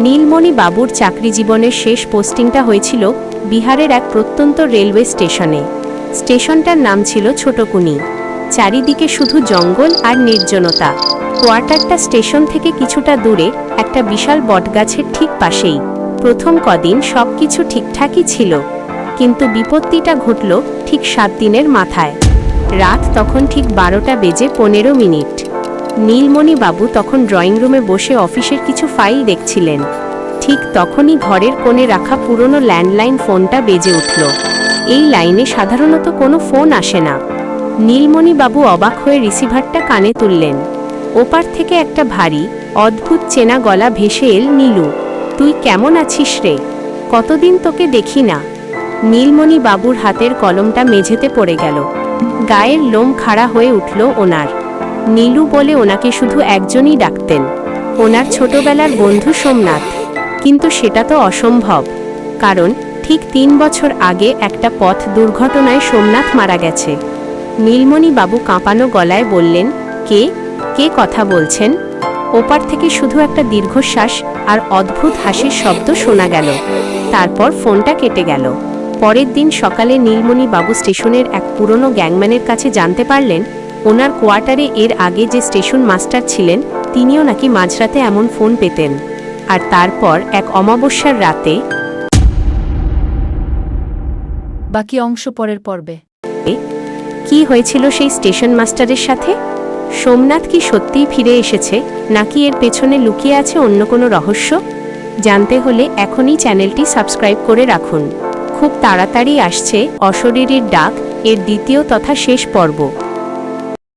নীলমণি বাবুর চাকরি জীবনের শেষ পোস্টিংটা হয়েছিল বিহারের এক প্রত্যন্ত রেলওয়ে স্টেশনে। স্টেশনটার নাম ছিল ছোটকুনি। চারিদিকে শুধু জঙ্গল আর নির্জনতা। কোয়ার্টারটা স্টেশন থেকে কিছুটা দূরে, একটা বিশাল বটগাছের ঠিক পাশেই। প্রথম কদিন সবকিছু ঠিকঠাকই ছিল, কিন্তু বিপত্তিটা ঘটল ঠিক 7 দিনের মাথায়। রাত তখন ঠিক 12টা বেজে 15 মিনিট। নীলমণি বাবু তখন ড্রয়িং রুমে বসে অফিসের কিছু ফাইল দেখছিলেন। ঠিক তখনই ঘরের কোণে রাখা পুরনো ল্যান্ডলাইন ফোনটা বেজে উঠল। এই লাইনে সাধারণত কোনো ফোন আসে না। নীলমণি বাবু অবাক হয়ে রিসিভারটা কানে তুললেন। ওপার থেকে একটা ভারী, অদ্ভুত চেনা গলা ভেসে এল, নীলু, তুই কেমন আছিস রে? কতদিন তোকে দেখি না। নীলমণি বাবুর হাতের কলমটা মেঝেতে পড়ে গেল। গায়ের লোম খাড়া হয়ে উঠল ওনার। নীলু বলে ওনাকে শুধু একজনই ডাকতেন, ওনার ছোটবেলার বন্ধু সোমনাথ। কিন্তু সেটা তো অসম্ভব, কারণ ঠিক 3 বছর আগে একটা পথ দুর্ঘটনায় সোমনাথ মারা গেছে। নীলমণি বাবু কাঁপানো গলায় বললেন, কে কে কথা বলছেন? ওপার থেকে শুধু একটা দীর্ঘশ্বাস আর অদ্ভুত হাসির শব্দ শোনা গেল। তারপর ফোনটা কেটে গেল। পরের দিন সকালে নীলমণি বাবু স্টেশনের এক পুরনো গ্যাংম্যানের কাছে জানতে পারলেন, ওনার কোয়ার্টারে এর আগে যে স্টেশন মাস্টার ছিলেন, তিনিও নাকি মাঝরাতে এমন ফোন পেতেন। আর তারপর এক অমাবস্যার রাতে। বাকি অংশ পরের পর্বে। কি হয়েছিল সেই স্টেশন মাস্টারের সাথে? সোমনাথ কি সত্যিই ফিরে এসেছে, নাকি এর পেছনে লুকিয়ে আছে অন্য কোনো রহস্য? জানতে হলে এখনই চ্যানেলটি সাবস্ক্রাইব করে রাখুন। খুব তাড়াতাড়ি আসছে অশরীরীর ডাক এর দ্বিতীয় তথা শেষ পর্ব।